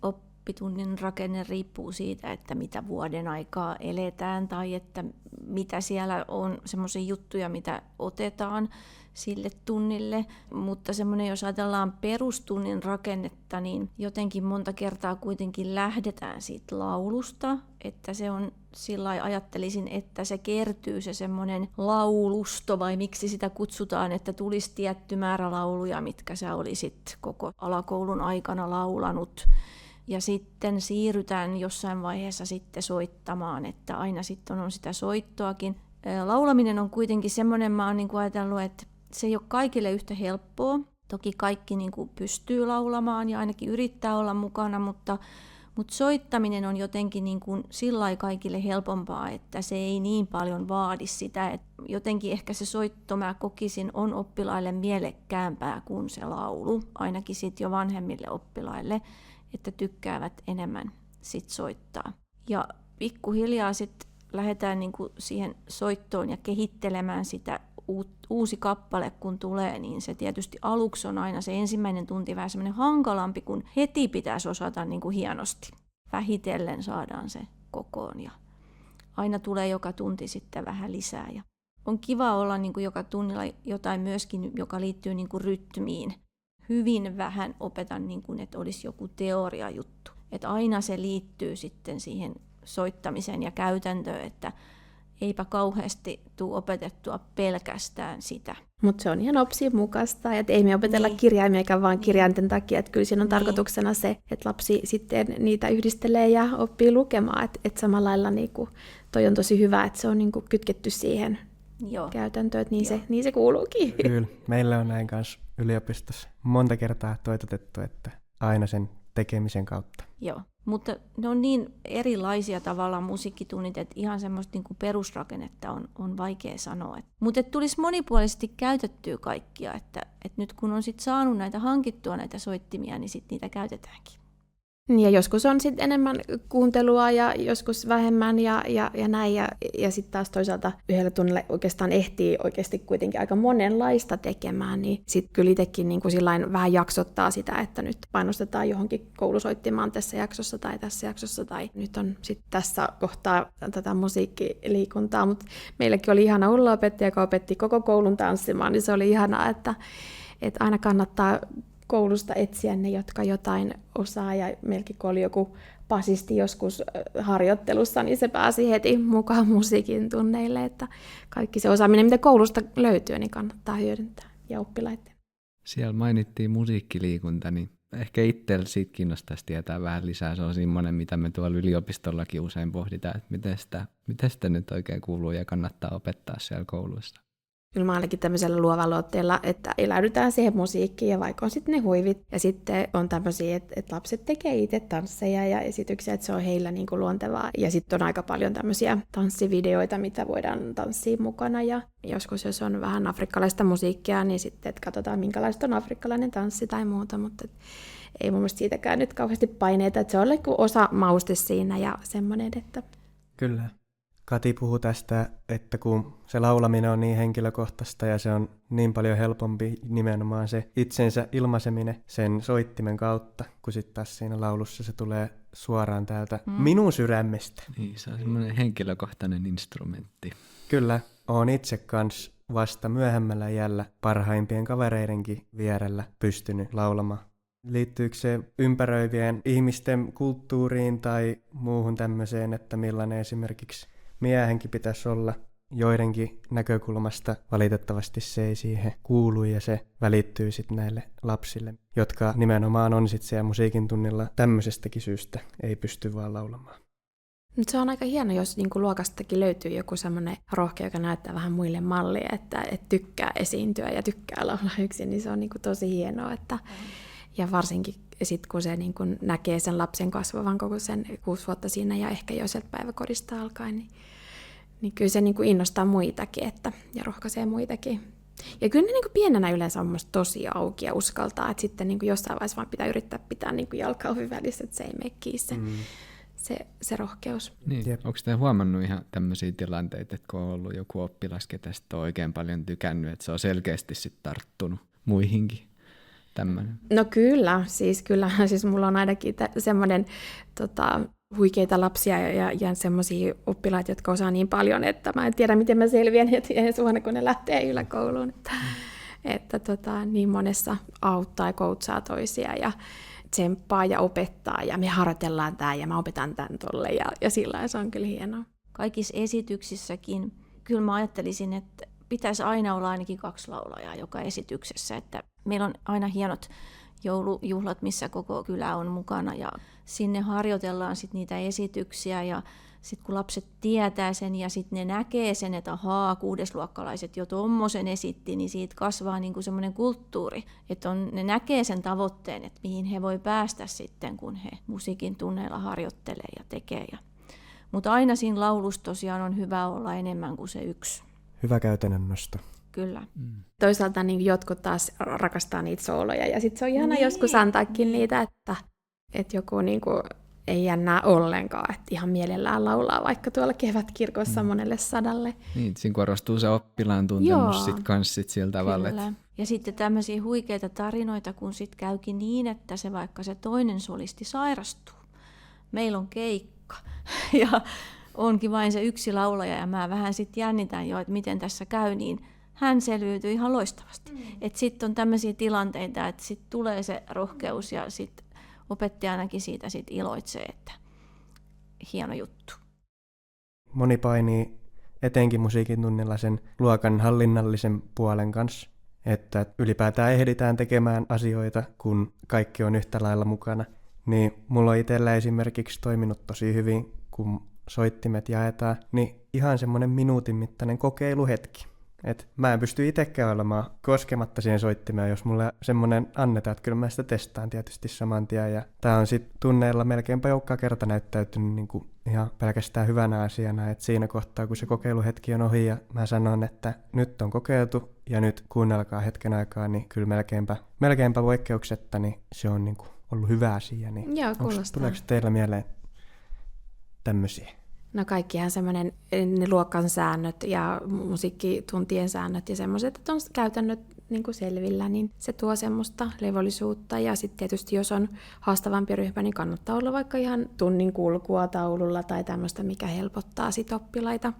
oppitunnin rakenne riippuu siitä, että mitä vuoden aikaa eletään tai että mitä siellä on semmoisia juttuja, mitä otetaan sille tunnille. Mutta semmoinen, jos ajatellaan perustunnin rakennetta, niin jotenkin monta kertaa kuitenkin lähdetään siitä laulusta, että se on sillä lailla ajattelisin, että se kertyy se semmoinen laulusto, vai miksi sitä kutsutaan, että tulisi tietty määrä lauluja, mitkä sä olisit koko alakoulun aikana laulanut. Ja sitten siirrytään jossain vaiheessa sitten soittamaan, että aina sitten on sitä soittoakin. Laulaminen on kuitenkin semmoinen, mä oon niin kuin ajatellut, että se ei ole kaikille yhtä helppoa. Toki kaikki niin kuin pystyy laulamaan ja ainakin yrittää olla mukana, mutta soittaminen on jotenkin niin kuin sillai kaikille helpompaa, että se ei niin paljon vaadi sitä. Että jotenkin ehkä se soitto, mä kokisin, on oppilaille mielekkäämpää kuin se laulu, ainakin sitten jo vanhemmille oppilaille, että tykkäävät enemmän sit soittaa. Ja pikkuhiljaa sitten lähdetään niin kuin siihen soittoon ja kehittelemään sitä uusi kappale, kun tulee, niin se tietysti aluksi on aina se ensimmäinen tunti vähän semmoinen hankalampi, kun heti pitäisi osata niin kuin hienosti. Vähitellen saadaan se kokoon ja aina tulee joka tunti sitten vähän lisää. Ja on kiva olla niin kuin joka tunnilla jotain myöskin, joka liittyy niin kuin rytmiin. Hyvin vähän opetan, niin kuin, että olisi joku teoriajuttu. Että aina se liittyy sitten siihen soittamiseen ja käytäntöön, että eipä kauheasti tule opetettua pelkästään sitä.
Mutta se on ihan opsin mukaista, että ei me opetella kirjaimiakaan vaan kirjainten takia, että kyllä siinä on tarkoituksena se, että lapsi sitten niitä yhdistelee ja oppii lukemaan, että samalla lailla niinku, toi on tosi hyvä, että se on niinku kytketty siihen käytäntöön, että niin se kuuluukin. Kyllä,
meillä on näin kanssa yliopistossa monta kertaa toitotettu, että aina sen tekemisen kautta.
Joo, mutta ne on niin erilaisia tavallaan musiikkitunnit, että ihan semmoista niin kuin perusrakennetta on vaikea sanoa. Mutta tulisi monipuolisesti käytettyä kaikkia, että nyt kun on sit saanut näitä hankittua näitä soittimia, niin sit niitä käytetäänkin.
Ja joskus on sitten enemmän kuuntelua ja joskus vähemmän ja näin. Ja sitten taas toisaalta yhdellä tunnilla oikeastaan ehtii oikeasti kuitenkin aika monenlaista tekemään. Niin sitten kyllä itsekin niin kuin sillain vähän jaksottaa sitä, että nyt painostetaan johonkin koulusoittimaan tässä jaksossa tai tässä jaksossa. Tai nyt on sitten tässä kohtaa tätä musiikkiliikuntaa. Mutta meilläkin oli ihana ulla-opettaja, joka opetti koko koulun tanssimaan. Niin se oli ihanaa, että aina kannattaa koulusta etsiä ne, jotka jotain osaa, ja meilläkin kun oli joku basisti joskus harjoittelussa, niin se pääsi heti mukaan musiikin tunneille, että kaikki se osaaminen, mitä koulusta löytyy, niin kannattaa hyödyntää ja oppilaiden.
Siellä mainittiin musiikkiliikunta, niin ehkä itsellä siitä kiinnostaisi tietää vähän lisää. Se on semmoinen, mitä me tuolla yliopistollakin usein pohditaan, että miten sitä nyt oikein kuuluu ja kannattaa opettaa siellä koulussa.
Kyllä mä ainakin tämmöisellä luovalla otteella, että eläydytään siihen musiikkiin ja vaikka on sitten ne huivit. Ja sitten on tämmöisiä, että lapset tekee itse tansseja ja esityksiä, että se on heillä niin kuin luontevaa. Ja sitten on aika paljon tämmöisiä tanssivideoita, mitä voidaan tanssia mukana. Ja joskus, jos on vähän afrikkalaista musiikkia, niin sitten että katsotaan, minkälaista on afrikkalainen tanssi tai muuta. Mutta ei mun mielestä siitäkään nyt kauheasti paineita, että se on osa mauste siinä ja semmoinen, että...
Kyllä. Kati puhui tästä, että kun se laulaminen on niin henkilökohtaista ja se on niin paljon helpompi nimenomaan se itsensä ilmaiseminen sen soittimen kautta, kun sitten taas siinä laulussa se tulee suoraan täältä minun sydämestä.
Niin, se on semmoinen henkilökohtainen instrumentti.
Kyllä, oon itse kanssa vasta myöhemmällä iällä parhaimpien kavereidenkin vierellä pystynyt laulamaan. Liittyykö se ympäröivien ihmisten kulttuuriin tai muuhun tämmöiseen, että millainen esimerkiksi miehenkin pitäisi olla? Joidenkin näkökulmasta valitettavasti se ei siihen kuulu ja se välittyy sitten näille lapsille, jotka nimenomaan on sitten siellä musiikin tunnilla tämmöisestäkin syystä, ei pysty vaan laulamaan.
Se on aika hieno, jos niin kuin luokastakin löytyy joku semmoinen rohkea, joka näyttää vähän muille mallia, että tykkää esiintyä ja tykkää laulaa yksin, niin se on niin kuin tosi hienoa. Ja varsinkin sitten, kun se niin kun näkee sen lapsen kasvavan koko sen 6 vuotta siinä ja ehkä jo sieltä päiväkodista alkaen, niin kyllä se niin kun innostaa muitakin ja rohkaisee muitakin. Ja kyllä ne niin kun pienenä yleensä on tosi auki ja uskaltaa, että sitten niin kun jossain vaiheessa vaan pitää yrittää pitää niin kun jalkaa hyvin välissä, että se ei mene kiinni se rohkeus.
Niin. Onko te huomannut ihan tämmöisiä tilanteita, että kun on ollut joku oppilas, ketä on oikein paljon tykännyt, että se on selkeästi sitten tarttunut muihinkin? tämmöinen?
No kyllä, siis mulla on ainakin semmoinen huikeita lapsia ja semmoisia oppilaita, jotka osaa niin paljon, että mä en tiedä, miten mä selviän ensi vuonna, kun ne lähtee yläkouluun. Että niin monessa auttaa ja coachaa toisia ja tsemppaa ja opettaa ja me harjoitellaan tämä ja mä opetan tämän tolle ja sillä lailla se on kyllä hienoa.
Kaikissa esityksissäkin kyllä mä ajattelisin, että pitäisi aina olla ainakin 2 laulajaa joka esityksessä. Että meillä on aina hienot joulujuhlat, missä koko kylä on mukana ja sinne harjoitellaan sit niitä esityksiä ja sitten kun lapset tietää sen ja sitten ne näkee sen, että ahaa, 6-luokkalaiset jo tommosen esitti, niin siitä kasvaa niinku semmoinen kulttuuri, että ne näkee sen tavoitteen, että mihin he voi päästä sitten, kun he musiikin tunneilla harjoittelee ja tekee. Mutta aina siinä laulussa tosiaan on hyvä olla enemmän kuin se 1.
Hyvä käytännön nosto.
Kyllä.
Toisaalta niin jotkut taas rakastaa niitä sooloja ja sitten se on ihana joskus antaakin niitä, että joku niinku ei jännää ollenkaan, että ihan mielellään laulaa vaikka tuolla kevätkirkossa monelle 100.
Niin, siinä korostuu se oppilaan tuntemus sitten kanssa sillä tavalla.
Kyllä. Ja sitten tämmöisiä huikeita tarinoita, kun sitten käykin niin, että vaikka se toinen solisti sairastuu. Meillä on keikka ja onkin vain se 1 laulaja ja mä vähän sitten jännitän jo, että miten tässä käy, niin hän selviytyi ihan loistavasti. Että sitten on tämmöisiä tilanteita, että sitten tulee se rohkeus ja sitten opettajanakin siitä sit iloitsee, että hieno juttu.
Moni painii etenkin musiikin tunnilla sen luokan hallinnallisen puolen kanssa, että ylipäätään ehditään tekemään asioita, kun kaikki on yhtä lailla mukana. Niin mulla on itsellä esimerkiksi toiminut tosi hyvin, kun soittimet jaetaan, niin ihan semmoinen minuutin mittainen kokeiluhetki. Et mä en pysty itsekään olemaan koskematta siihen soittimeen, jos mulle semmoinen annetaan, että kyllä mä sitä testaan tietysti saman tien. Ja tää on sitten tunneilla melkeinpä joka kerta näyttäytynyt niinku ihan pelkästään hyvänä asiana, että siinä kohtaa, kun se kokeiluhetki on ohi ja mä sanon, että nyt on kokeiltu ja nyt kuunnelkaa hetken aikaa, niin kyllä melkeinpä poikkeuksetta, niin se on niinku ollut hyvä asia. Niin
joo, kuulostaa.
Tuleeko teillä mieleen tämmöisiä?
No kaikkihan semmoinen ne luokan säännöt ja musiikkituntien säännöt ja semmoiset, että on käytännöt niin kuin selvillä, niin se tuo semmoista levollisuutta. Ja sitten tietysti jos on haastavampi ryhmä, niin kannattaa olla vaikka ihan tunnin kulkua taululla tai tämmöistä, mikä helpottaa sit oppilaita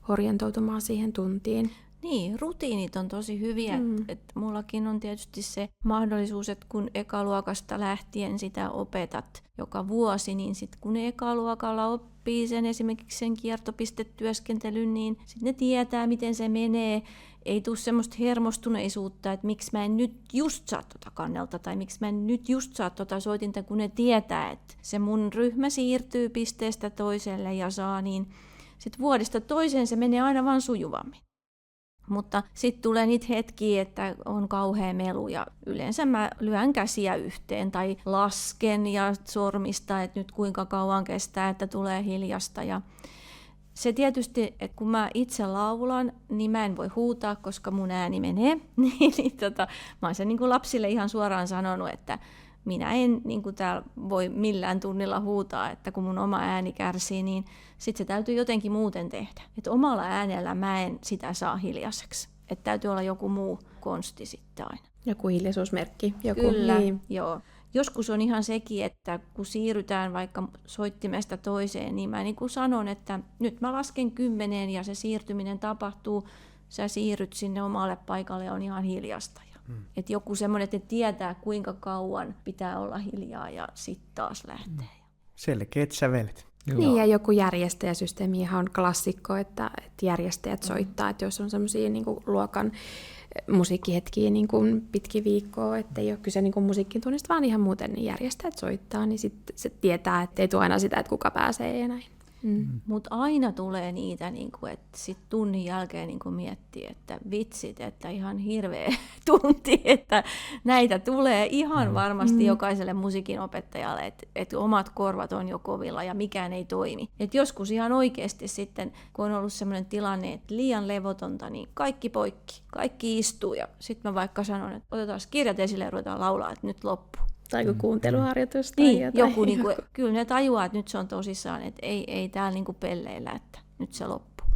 orientoitumaan siihen tuntiin.
Niin, rutiinit on tosi hyviä. Et mullakin on tietysti se mahdollisuus, että kun ekaluokasta lähtien sitä opetat joka vuosi, niin sitten kun ne ekaluokalla oppii sen esimerkiksi sen kiertopistetyöskentelyn, niin sitten ne tietää, miten se menee. Ei tule semmoista hermostuneisuutta, että miksi mä en nyt just saa tota kannelta tai miksi mä en nyt just saa tota soitinta, kun ne tietää, että se mun ryhmä siirtyy pisteestä toiselle ja saa, niin sitten vuodesta toiseen se menee aina vaan sujuvammin. Mutta sitten tulee niitä hetkiä, että on kauhea melu ja yleensä mä lyön käsiä yhteen tai lasken ja sormista, että nyt kuinka kauan kestää, että tulee hiljasta. Ja se tietysti, että kun mä itse laulan, niin mä en voi huutaa, koska mun ääni menee. Mä oon sen niin kuin lapsille ihan suoraan sanonut, että minä en niin kuin täällä voi millään tunnilla huutaa, että kun mun oma ääni kärsii, niin sitten se täytyy jotenkin muuten tehdä. Että omalla äänellä mä en sitä saa hiljaiseksi. Että täytyy olla joku muu konsti sitten aina.
Joku hiljaisuusmerkki.
Kyllä,
niin.
joo. Joskus on ihan sekin, että kun siirrytään vaikka soittimesta toiseen, niin mä niin kuin sanon, että nyt mä lasken 10 ja se siirtyminen tapahtuu. Sä siirryt sinne omalle paikalle ja on ihan hiljasta. Että joku semmoinen, että tietää kuinka kauan pitää olla hiljaa ja sitten taas lähtee.
Selkeät sävelet.
Niin, ja joku järjestäjäsysteemi ihan on klassikko, että järjestäjät soittaa, että jos on semmoisia niin kuin luokan musiikkihetkiä niin kuin pitki viikkoa, ettei ole kyse niin kuin musiikkitunnista, vaan ihan muuten niin järjestäjät soittaa, niin sitten se tietää, että ei tule aina sitä, että kuka pääsee ja näin.
Mutta aina tulee niitä, niinku, että sitten tunnin jälkeen niinku miettii, että vitsit, että ihan hirveä tunti, että näitä tulee ihan varmasti jokaiselle musiikin opettajalle, että omat korvat on jo kovilla ja mikään ei toimi. Et joskus ihan oikeasti sitten, kun on ollut sellainen tilanne, että liian levotonta, niin kaikki poikki, kaikki istuu ja sitten mä vaikka sanon, että otetaan kirjat esille ja ruvetaan laulaa, että nyt loppuu.
Tai joku kuunteluharjoitus tai
niin,
jotain.
joku, niinku, kyllä ne tajuaa, että nyt se on tosissaan, että ei täällä niinku pelleillä, että nyt se loppuu.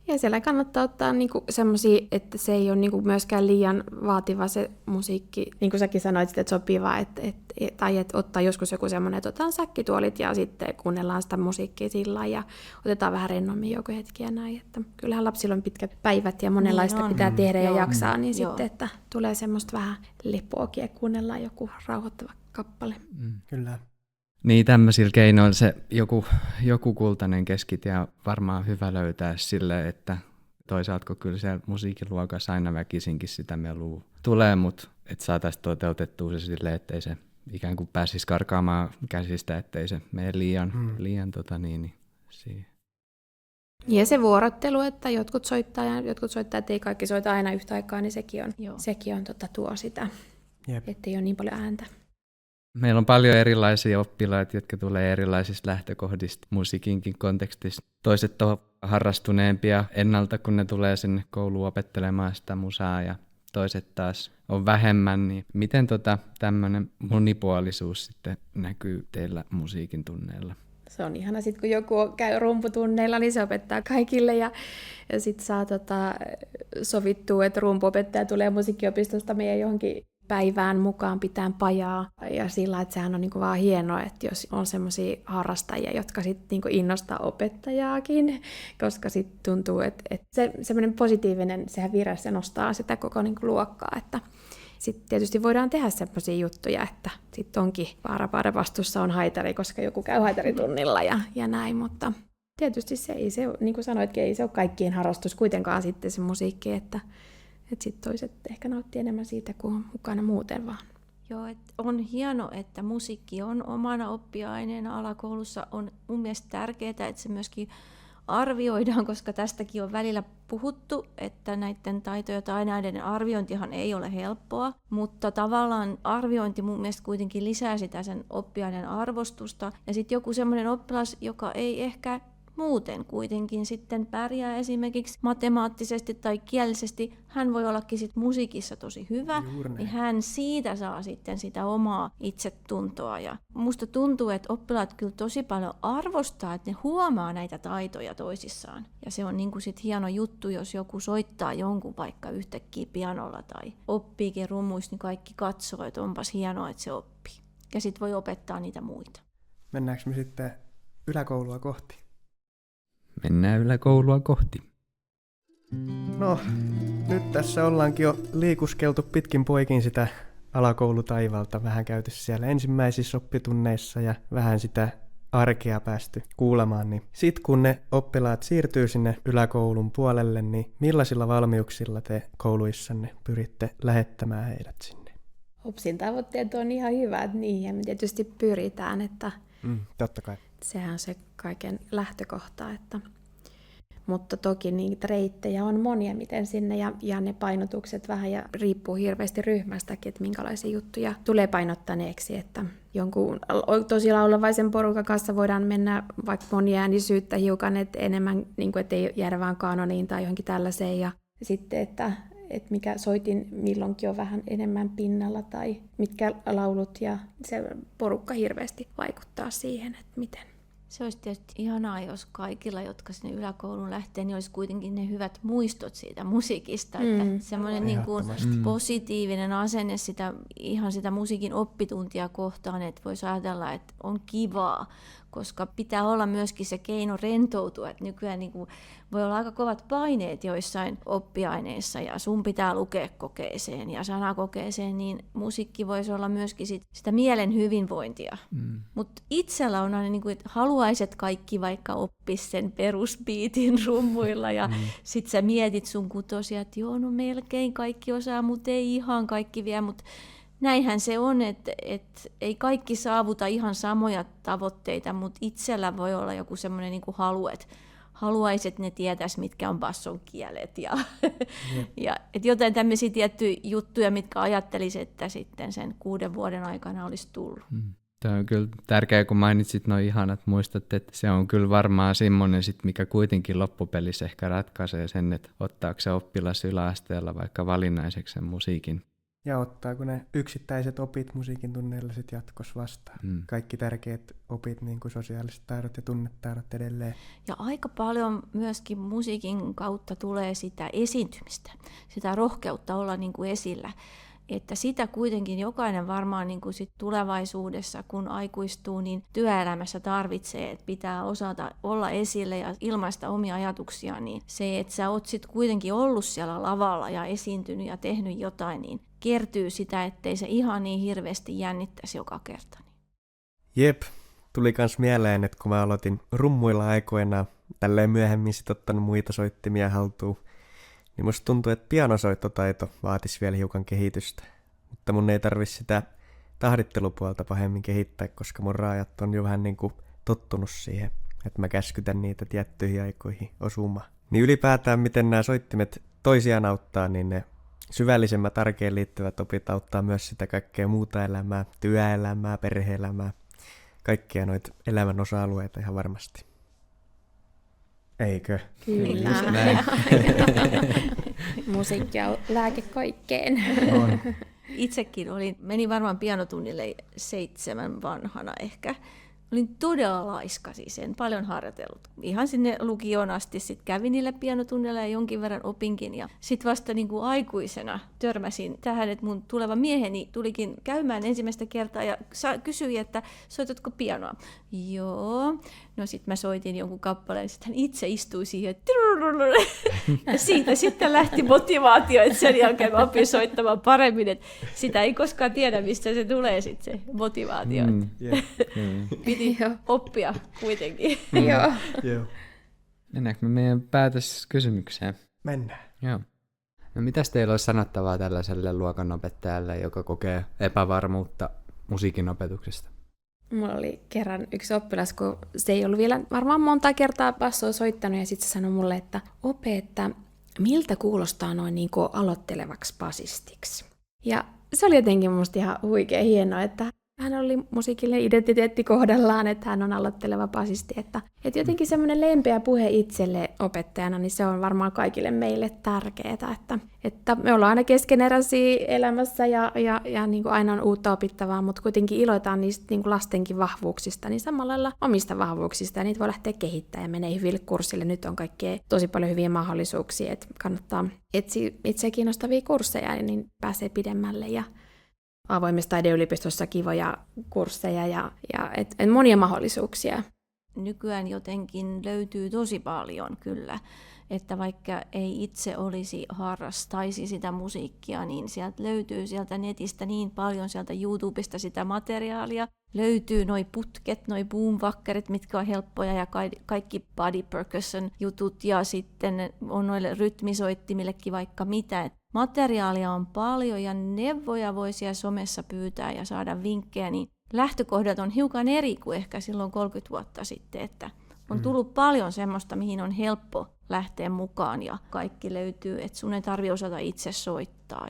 Ja siellä kannattaa ottaa niinku semmoisia, että se ei ole niinku myöskään liian vaativa se musiikki. Niin kuin säkin sanoit, että sopiva, tai että ottaa joskus joku semmoinen, että otetaan säkkituolit ja sitten kuunnellaan sitä musiikkia sillä lailla ja otetaan vähän rennommin joku hetki ja näin. Että kyllähän lapsilla on pitkät päivät ja monenlaista
Niin
pitää tehdä ja jaksaa, niin
Joo.
sitten, että tulee semmoista vähän lepoakin ja kuunnellaan joku rauhoittava kappale.
Kyllä.
Niin, tämmöisillä keinoilla se joku kultainen keskitie on varmaan hyvä löytää sille, että toisaalta kun kyllä siellä musiikiluokassa aina väkisinkin sitä melua tulee, mutta että saataisiin toteutettua se silleen, ettei se ikään kuin pääsisi karkaamaan käsistä, ettei se mene liian siihen.
Ja se vuorottelu, että jotkut soittaa ja jotkut soittaa, että ei kaikki soita aina yhtä aikaa, niin sekin on tuo sitä, ettei ole niin paljon ääntä.
Meillä on paljon erilaisia oppilaita, jotka tulee erilaisista lähtökohdista musiikinkin kontekstissa. Toiset on harrastuneempia ennalta, kun ne tulee sinne kouluun opettelemaan sitä musaa, ja toiset taas on vähemmän. Niin miten tämmöinen monipuolisuus sitten näkyy teillä musiikin tunneilla?
Se on ihana sitten, kun joku käy rumputunneilla, niin se opettaa kaikille ja sitten saa sovittua, että rumpuopettaja tulee musiikkiopistosta meidän johonkin päivään mukaan pitää pajaa. Ja sillä, että sehän on niinku vaan hienoa, että jos on semmoisia harrastajia, jotka sitten niinku innostaa opettajaakin, koska sitten tuntuu, että se semmoinen positiivinen, sehän vire, se nostaa sitä koko niinku luokkaa, että sitten tietysti voidaan tehdä semmoisia juttuja, että sitten onkin vaara vastuussa on haitari, koska joku käy haitaritunnilla ja näin, mutta tietysti se ei se, niin kuin sanoitkin, ei se ole kaikkien harrastus kuitenkaan sitten se musiikki, että sitten toiset ehkä nauttii enemmän siitä kuin mukana muuten vaan.
Joo, on hieno, että musiikki on omana oppiaineena alakoulussa. On mun mielestä tärkeää, että se myöskin arvioidaan, koska tästäkin on välillä puhuttu, että näiden taitoja tai aineiden arviointihan ei ole helppoa, mutta tavallaan arviointi mun mielestä kuitenkin lisää sitä sen oppiaineen arvostusta. Ja sitten joku semmoinen oppilas, joka ei ehkä muuten kuitenkin sitten pärjää esimerkiksi matemaattisesti tai kielisesti, hän voi ollakin sit musiikissa tosi hyvä, niin hän siitä saa sitten sitä omaa itsetuntoa. Ja musta tuntuu, että oppilaat kyllä tosi paljon arvostaa, että ne huomaa näitä taitoja toisissaan. Ja se on niinku sit hieno juttu, jos joku soittaa jonkun vaikka yhtäkkiä pianolla tai oppiikin rummuissa, niin kaikki katsoo, että onpas hienoa, että se oppii. Ja sit voi opettaa niitä muita.
Mennäänkö me sitten yläkoulua kohti?
Mennään yläkoulua kohti.
No, nyt tässä ollaankin jo liikuskeltu pitkin poikin sitä alakoulutaivalta, vähän käyty siellä ensimmäisissä oppitunneissa ja vähän sitä arkea päästy kuulemaan. Niin sitten kun ne oppilaat siirtyy sinne yläkoulun puolelle, niin millaisilla valmiuksilla te kouluissanne pyritte lähettämään heidät sinne?
HUPSin tavoitteet on ihan hyvät, niihin me tietysti pyritään, että
totta kai.
Sehän on se kaiken lähtökohta, mutta toki niitä reittejä on monia, miten sinne, ja ne painotukset vähän ja riippuu hirveästi ryhmästäkin, että minkälaisia juttuja tulee painottaneeksi, että jonkun tosi laulavaisen porukan kanssa voidaan mennä vaikka moniäänisyyttä hiukan, että enemmän, niin kuin, ettei jäädä vaan kanoniin tai johonkin tällaiseen, ja sitten, että mikä soitin milloinkin on vähän enemmän pinnalla tai mitkä laulut, ja se porukka hirveästi vaikuttaa siihen, että miten.
Se olisi tietysti ihanaa, jos kaikilla, jotka sinne yläkouluun lähtee, niin olisi kuitenkin ne hyvät muistot siitä musiikista. Että semmoinen niin kuin positiivinen asenne ihan sitä musiikin oppituntia kohtaan, että voisi ajatella, että on kivaa, koska pitää olla myöskin se keino rentoutua. Että nykyään niin kuin voi olla aika kovat paineet joissain oppiaineissa ja sun pitää lukea kokeeseen ja sanakokeeseen, niin musiikki voisi olla myöskin sitä mielen hyvinvointia. Mutta itsellä on aina, niin kuin, että haluaisit kaikki vaikka oppisi sen perusbiitin rummuilla ja sit sä mietit sun kutosia, että joo, no melkein kaikki osaa, mutta ei ihan kaikki vielä, mutta näinhän se on, että ei kaikki saavuta ihan samoja tavoitteita, mutta itsellä voi olla joku semmoinen niin kuin halu, että haluaisit, että ne tietäisi, mitkä on basson kielet. Ja että jotain tämmöisiä tiettyjä juttuja, mitkä ajattelisi, että sitten sen 6 vuoden aikana olisi tullut.
Tämä on kyllä tärkeää, kun mainitsit nuo ihanat muistot, että se on kyllä varmaan semmoinen, mikä kuitenkin loppupelissä ehkä ratkaisee sen, että ottaako se oppilas yläasteella vaikka valinnaiseksi sen musiikin.
Ja ottaako ne yksittäiset opit musiikin tunneilla sitten jatkossa vastaan. Kaikki tärkeät opit, niin kuin sosiaaliset taidot ja tunnetaidot edelleen.
Ja aika paljon myöskin musiikin kautta tulee sitä esiintymistä, sitä rohkeutta olla niin kuin esillä. Että sitä kuitenkin jokainen varmaan niin kuin sit tulevaisuudessa, kun aikuistuu, niin työelämässä tarvitsee, että pitää osata olla esille ja ilmaista omia ajatuksia. Niin se, että sä oot sit kuitenkin ollut siellä lavalla ja esiintynyt ja tehnyt jotain, niin kertyy sitä, ettei se ihan niin hirveästi jännittäisi joka kerta.
Jep, tuli kans mieleen, että kun mä aloitin rummuilla aikoina, tälleen myöhemmin sit ottanut muita soittimia haltuun, niin musta tuntuu, että pianosoittotaito vaatisi vielä hiukan kehitystä. Mutta mun ei tarvi sitä tahdittelupuolta pahemmin kehittää, koska mun raajat on jo vähän niin kuin tottunut siihen, että mä käskytän niitä tiettyihin aikoihin osumaan. Niin ylipäätään, miten nämä soittimet toisiaan auttaa, niin ne syvällisemmät arkeen liittyvät opit auttaa myös sitä kaikkea muuta elämää, työelämää, perhe-elämää, kaikkia noita elämän osa-alueita ihan varmasti. Eikö?
Kyllä. Musiikki on lääke kaikkeen.
On.
Itsekin menin varmaan pianotunnille 7 vanhana ehkä. Olin todella laiska, siis en paljon harjoitellut. Ihan sinne lukioon asti sit kävin niillä pianotunnilla ja jonkin verran opinkin. Ja sitten vasta niin kuin aikuisena törmäsin tähän, että mun tuleva mieheni tulikin käymään ensimmäistä kertaa ja kysyi, että soitatko pianoa? Joo. No sitten mä soitin jonkun kappaleen, sitten hän itse istui siihen. Ja siitä sitten lähti motivaatio, että sen jälkeen mä opin soittamaan paremmin. Että sitä ei koskaan tiedä, mistä se tulee sitten se motivaatio. Piti oppia kuitenkin.
Joo.
Mennäänkö me meidän päätöskysymykseen?
Mennään.
Joo. No mitäs teillä olisi sanottavaa tällaiselle luokanopettajalle, joka kokee epävarmuutta musiikin opetuksesta?
Mulla oli kerran yksi oppilas, kun se ei ollut vielä varmaan monta kertaa bassoa soittanut, ja sitten se sanoi mulle, että että miltä kuulostaa noin niin kuin aloittelevaksi basistiksi. Ja se oli jotenkin musta ihan huikea hienoa, että hän oli musiikillinen identiteetti kohdallaan, että hän on aloitteleva basisti. Että jotenkin semmoinen lempeä puhe itselle opettajana, niin se on varmaan kaikille meille tärkeää. Että me ollaan aina keskeneräisiä elämässä ja niin kuin aina on uutta opittavaa, mutta kuitenkin iloitaan niistä niin kuin lastenkin vahvuuksista, niin samalla lailla omista vahvuuksista. Ja niitä voi lähteä kehittämään ja menee hyville kurssille. Nyt on kaikkea tosi paljon hyviä mahdollisuuksia, että kannattaa etsiä itse kiinnostavia kursseja, niin pääsee pidemmälle. Ja avoimessa taideyliopistossa kivoja kursseja ja monia mahdollisuuksia.
Nykyään jotenkin löytyy tosi paljon kyllä, että vaikka ei itse harrastaisi sitä musiikkia, niin sieltä löytyy sieltä netistä niin paljon, sieltä YouTubesta sitä materiaalia. Löytyy noi putket, noi boomwackerit, mitkä on helppoja ja kaikki body percussion jutut ja sitten on noille rytmisoittimillekin vaikka mitä. Materiaalia on paljon ja neuvoja voi siellä somessa pyytää ja saada vinkkejä, niin lähtökohdat on hiukan eri kuin ehkä silloin 30 vuotta sitten, että on tullut paljon semmoista, mihin on helppo lähteä mukaan ja kaikki löytyy, että sun ei tarvitse osata itse soittaa.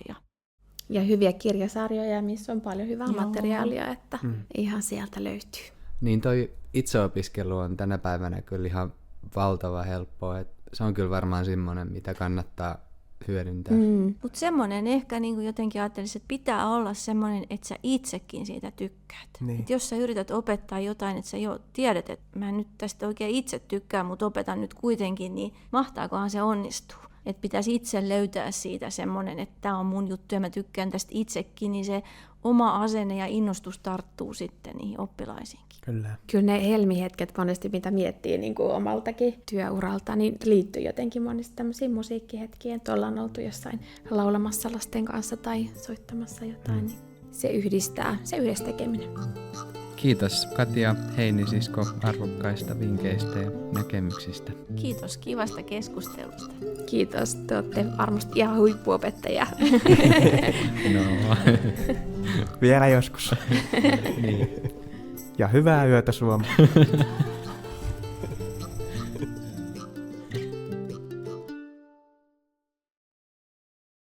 Ja hyviä kirjasarjoja, missä on paljon hyvää materiaalia, että ihan sieltä löytyy.
Niin toi itseopiskelu on tänä päivänä kyllä ihan valtava helppoa, että se on kyllä varmaan semmoinen, mitä kannattaa hyödyntää.
Mutta semmoinen ehkä niin jotenkin ajattelisin, että pitää olla semmoinen, että sä itsekin siitä tykkäät.
Niin.
Et jos sä yrität opettaa jotain, että sä jo tiedät, että mä nyt tästä oikein itse tykkään, mutta opetan nyt kuitenkin, niin mahtaakohan se onnistuu. Että pitäisi itse löytää siitä semmoinen, että tämä on mun juttu ja mä tykkään tästä itsekin, niin se oma asenne ja innostus tarttuu sitten niihin oppilaisiinkin.
Kyllä ne helmihetket monesti, mitä miettii niin kuin omaltakin työuralta, niin liittyy jotenkin monesti tämmöisiin musiikkihetkiin, että ollaan oltu jossain laulamassa lasten kanssa tai soittamassa jotain, niin se yhdistää, se yhdessä tekeminen.
Kiitos Katja Heini-sisko arvokkaista vinkkeistä ja näkemyksistä.
Kiitos kivasta keskustelusta.
Kiitos, te olette varmasti ihan huippuopettajia.
No.
Vielä joskus.
Niin.
Ja hyvää yötä Suomi.